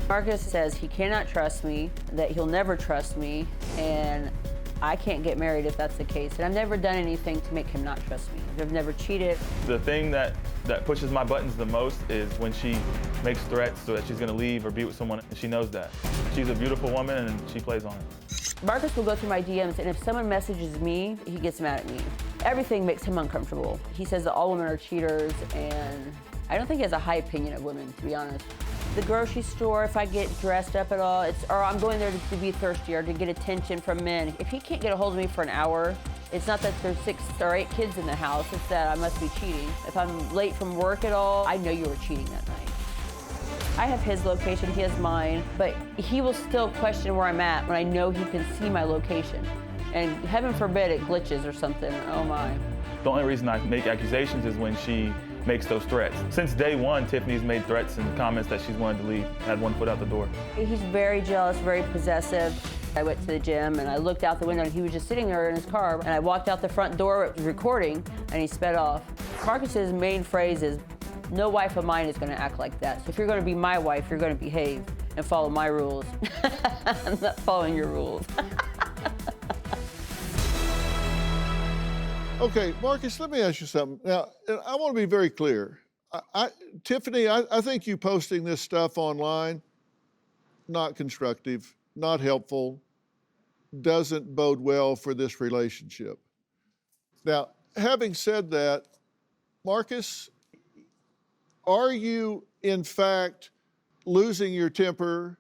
Marcus says he cannot trust me, that he'll never trust me, and I can't get married if that's the case. And I've never done anything to make him not trust me. I've never cheated. The thing that pushes my buttons the most is when she makes threats so that she's gonna leave or be with someone, and she knows that. She's a beautiful woman and she plays on it. Marcus will go through my DMs, and if someone messages me, he gets mad at me. Everything makes him uncomfortable. He says that all women are cheaters, and I don't think he has a high opinion of women, to be honest. The grocery store, if I get dressed up at all, or I'm going there to be thirsty or to get attention from men. If he can't get a hold of me for an hour, it's not that there's 6 or 8 kids in the house, it's that I must be cheating. If I'm late from work at all, I know you were cheating that night. I have his location, he has mine, but he will still question where I'm at when I know he can see my location. And heaven forbid it glitches or something, oh my. The only reason I make accusations is when she makes those threats. Since day one, Tiffany's made threats and comments that she's wanted to leave, had one foot out the door. He's very jealous, very possessive. I went to the gym and I looked out the window and he was just sitting there in his car, and I walked out the front door recording and he sped off. Marcus's main phrase is, no wife of mine is gonna act like that. So if you're gonna be my wife, you're gonna behave and follow my rules. I'm not following your rules. Okay, Marcus, let me ask you something. Now, I want to be very clear. Tiffany, I think you posting this stuff online, not constructive, not helpful, doesn't bode well for this relationship. Now, having said that, Marcus, are you, in fact, losing your temper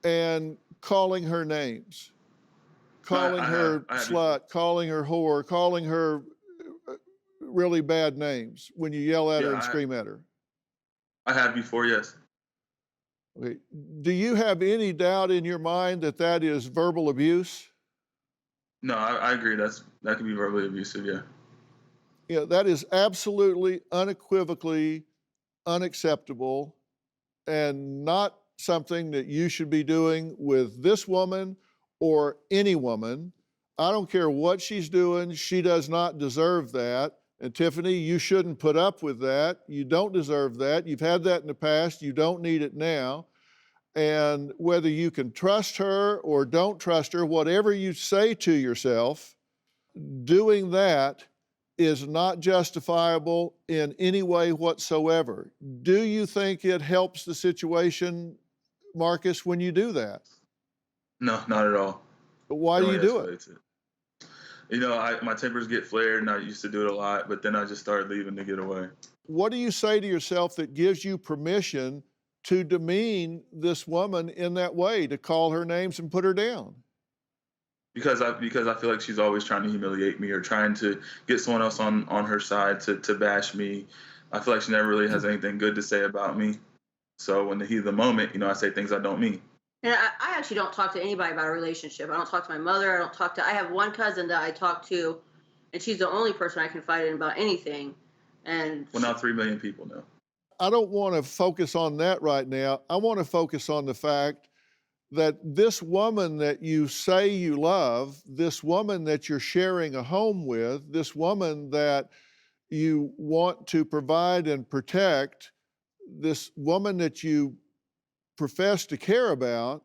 and calling her names? Calling her slut, calling her whore, calling her really bad names when you yell at her and scream at her? I have before, yes. Okay. Do you have any doubt in your mind that that is verbal abuse? No, I agree. That can be verbally abusive, yeah. Yeah, that is absolutely, unequivocally unacceptable and not something that you should be doing with this woman or any woman. I don't care what she's doing, she does not deserve that. And Tiffany, you shouldn't put up with that. You don't deserve that. You've had that in the past, you don't need it now. And whether you can trust her or don't trust her, whatever you say to yourself, doing that is not justifiable in any way whatsoever. Do you think it helps the situation, Marcus, when you do that? No, not at all. But why do you do it? You know, my tempers get flared, and I used to do it a lot, but then I just started leaving to get away. What do you say to yourself that gives you permission to demean this woman in that way, to call her names and put her down? Because I feel like she's always trying to humiliate me or trying to get someone else on her side to bash me. I feel like she never really has anything good to say about me. So in the heat of the moment, you know, I say things I don't mean. And I actually don't talk to anybody about a relationship. I don't talk to my mother. I have one cousin that I talk to, and she's the only person I confide in about anything. And well, now 3 million people know. I don't want to focus on that right now. I want to focus on the fact that this woman that you say you love, this woman that you're sharing a home with, this woman that you want to provide and protect, this woman that you profess to care about,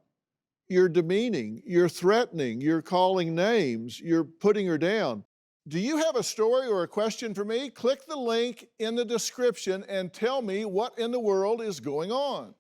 you're demeaning, you're threatening, you're calling names, you're putting her down. Do you have a story or a question for me? Click the link in the description and tell me what in the world is going on.